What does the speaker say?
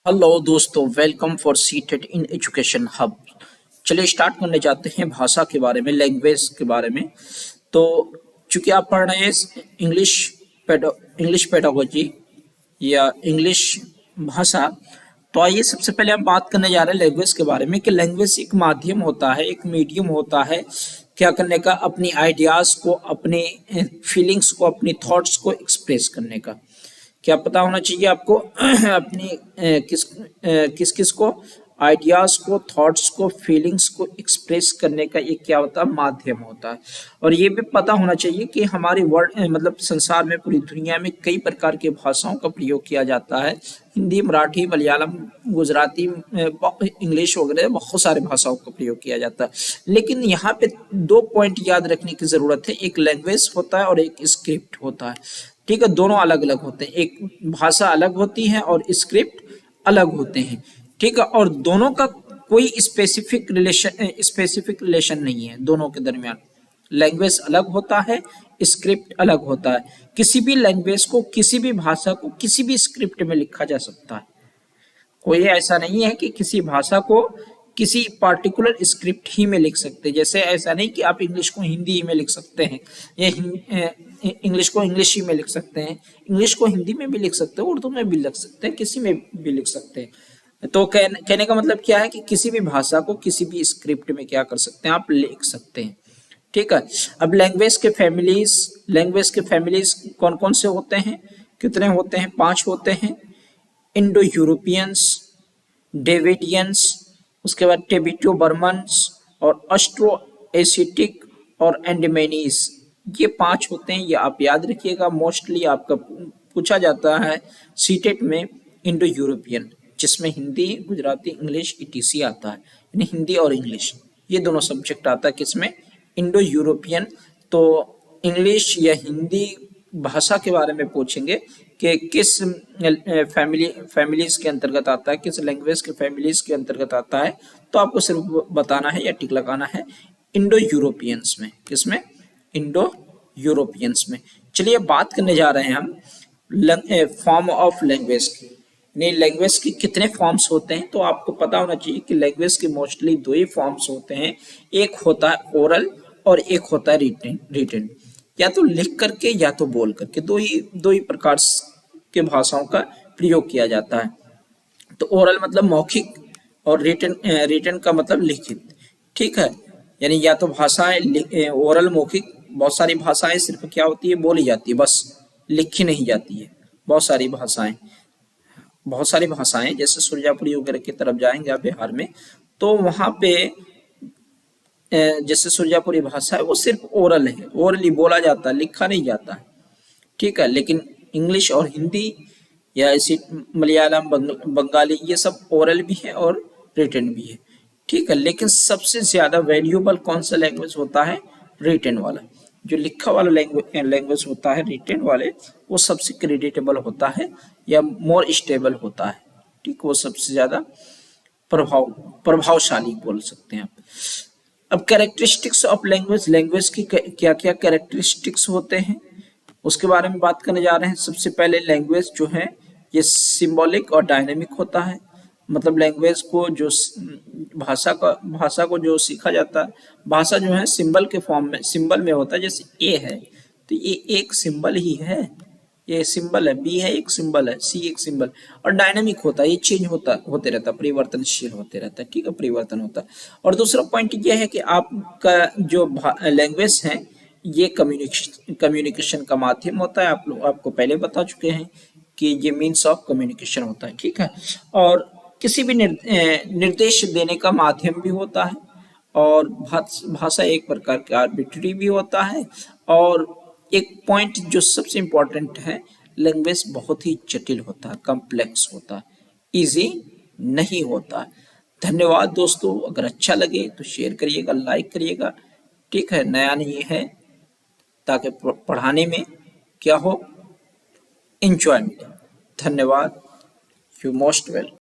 Hello दोस्तों, welcome for seated in education hub. चलिए start करने जाते हैं भाषा के बारे में, लैंग्वेज के बारे में। तो चूंकि आप पढ़ रहे हैं इंग्लिश इंग्लिश पेडागोजी या इंग्लिश भाषा, तो आइए सबसे पहले हम बात करने जा रहे हैं लैंग्वेज के बारे में कि लैंग्वेज एक माध्यम होता है, एक मीडियम होता है क्या करने का, अपनी आइडियाज को, अपने फीलिंग्स को, अपनी थॉट्स को एक्सप्रेस करने का। क्या पता होना चाहिए आपको अपनी किस किस को, आइडियाज को, थॉट्स को, फीलिंग्स को एक्सप्रेस करने का ये क्या होता है, माध्यम होता है। और ये भी पता होना चाहिए कि हमारे वर्ल्ड मतलब संसार में, पूरी दुनिया में कई प्रकार की भाषाओं का प्रयोग किया जाता है। हिंदी, मराठी, मलयालम, गुजराती, इंग्लिश वगैरह बहुत सारे भाषाओं का प्रयोग किया जाता है। लेकिन यहाँ पे दो पॉइंट याद रखने की जरूरत है, एक लैंग्वेज होता है और एक स्क्रिप्ट होता है। ठीक है, दोनों अलग अलग होते हैं, एक भाषा अलग होती है और स्क्रिप्ट अलग होते हैं। ठीक है, और दोनों का कोई स्पेसिफिक रिलेशन नहीं है दोनों के दरमियान। लैंग्वेज अलग होता है, स्क्रिप्ट अलग होता है। किसी भी लैंग्वेज को, किसी भी भाषा को किसी भी स्क्रिप्ट में लिखा जा सकता है। कोई ऐसा नहीं है कि किसी भाषा को किसी पार्टिकुलर स्क्रिप्ट ही में लिख सकते हैं। जैसे ऐसा नहीं कि आप इंग्लिश को हिंदी में लिख सकते हैं या इंग्लिश को इंग्लिश ही में लिख सकते हैं, इंग्लिश को हिंदी में भी लिख सकते हैं, उर्दू में भी लिख सकते हैं, किसी में भी लिख सकते हैं। तो कहने का मतलब क्या है कि किसी भी भाषा को किसी भी स्क्रिप्ट में क्या कर सकते हैं, आप लिख सकते हैं। ठीक है, अब लैंग्वेज के फैमिलीज कौन कौन से होते हैं, कितने होते हैं? 5 होते हैं। इंडो यूरोपियंस, डेविडियंस, उसके बाद टिबेटो बर्मन्स और ऑस्ट्रो एशियाटिक और एंडेमेनीज। ये 5 होते हैं, ये आप याद रखिएगा। मोस्टली आपका पूछा जाता है सीटेट में इंडो यूरोपियन, जिसमें हिंदी, गुजराती, इंग्लिश, ईटीसी आता है, यानी हिंदी और इंग्लिश ये दोनों सब्जेक्ट आता है किसमें, इंडो यूरोपियन। तो इंग्लिश या हिंदी भाषा के बारे में पूछेंगे कि किस फैमिलीज के अंतर्गत आता है, किस लैंग्वेज के फैमिलीज के अंतर्गत आता है, तो आपको सिर्फ बताना है या टिक लगाना है इंडो यूरोपियंस में। किसमें? इंडो यूरोपियंस में। चलिए बात करने जा रहे हैं हम फॉर्म ऑफ लैंग्वेज की। नहीं, लैंग्वेज के कितने फॉर्म्स होते हैं, तो आपको पता होना चाहिए कि लैंग्वेज के मोस्टली 2 ही फॉर्म्स होते हैं। एक होता है ओरल और एक होता है रिटन। या तो लिख करके या तो बोल करके, दो ही प्रकार के भाषाओं का प्रयोग किया जाता है। तो ओरल मतलब मौखिक और रिटन का मतलब लिखित। ठीक है, यानी या तो भाषाएं ओरल, मौखिक, बहुत सारी भाषाएं सिर्फ क्या होती है, बोली जाती है, बस लिखी नहीं जाती है। बहुत सारी भाषाएं जैसे सुरजापुरी वगैरह की तरफ जाएंगे आप बिहार में, तो वहां पे जैसे सुरजापुरी भाषा है वो सिर्फ ओरल है, ओरली बोला जाता है, लिखा नहीं जाता है। ठीक है, लेकिन इंग्लिश और हिंदी या ऐसी मलयालम, बंगाली, ये सब ओरल भी है और रिटन भी है। ठीक है, लेकिन सबसे ज्यादा वैल्यूएबल कौन सा लैंग्वेज होता है? रिटन वाला। जो लिखा वाला लैंग्वेज होता है, रिटन वाले, वो सबसे क्रेडिटेबल होता है या मोर स्टेबल होता है। ठीक, वो सबसे ज्यादा प्रभावशाली बोल सकते हैं आप। अब कैरेक्टरिस्टिक्स ऑफ लैंग्वेज की क्या क्या कैरेक्टरिस्टिक्स होते हैं उसके बारे में बात करने जा रहे हैं। सबसे पहले लैंग्वेज जो है ये सिंबॉलिक और डायनेमिक होता है। मतलब लैंग्वेज को जो भाषा को जो सीखा जाता है, भाषा जो है सिंबल के फॉर्म में, सिंबल में होता है। जैसे ए है तो ये एक सिंबल ही है, ये सिंबल है, बी है एक सिंबल है, सी एक सिंबल। और डायनामिक होता है, ये चेंज होते रहता है, परिवर्तनशील होते रहता है। ठीक है, परिवर्तन होता है। और दूसरा पॉइंट ये है कि आपका जो लैंग्वेज है ये कम्युनिकेशन का माध्यम होता है। आपको पहले बता चुके हैं कि ये मीन्स ऑफ कम्युनिकेशन होता है। ठीक है, और किसी भी निर्देश देने का माध्यम भी होता है। और भाषा एक प्रकार का आर्बिट्री भी होता है। और एक पॉइंट जो सबसे इंपॉर्टेंट है, लैंग्वेज बहुत ही जटिल होता है, कॉम्प्लेक्स होता है, इजी नहीं होता। धन्यवाद दोस्तों, अगर अच्छा लगे तो शेयर करिएगा, लाइक करिएगा। ठीक है, नया नहीं है, ताकि पढ़ाने में क्या हो, एंजॉय मिले। धन्यवाद, यू मोस्ट वेलकम।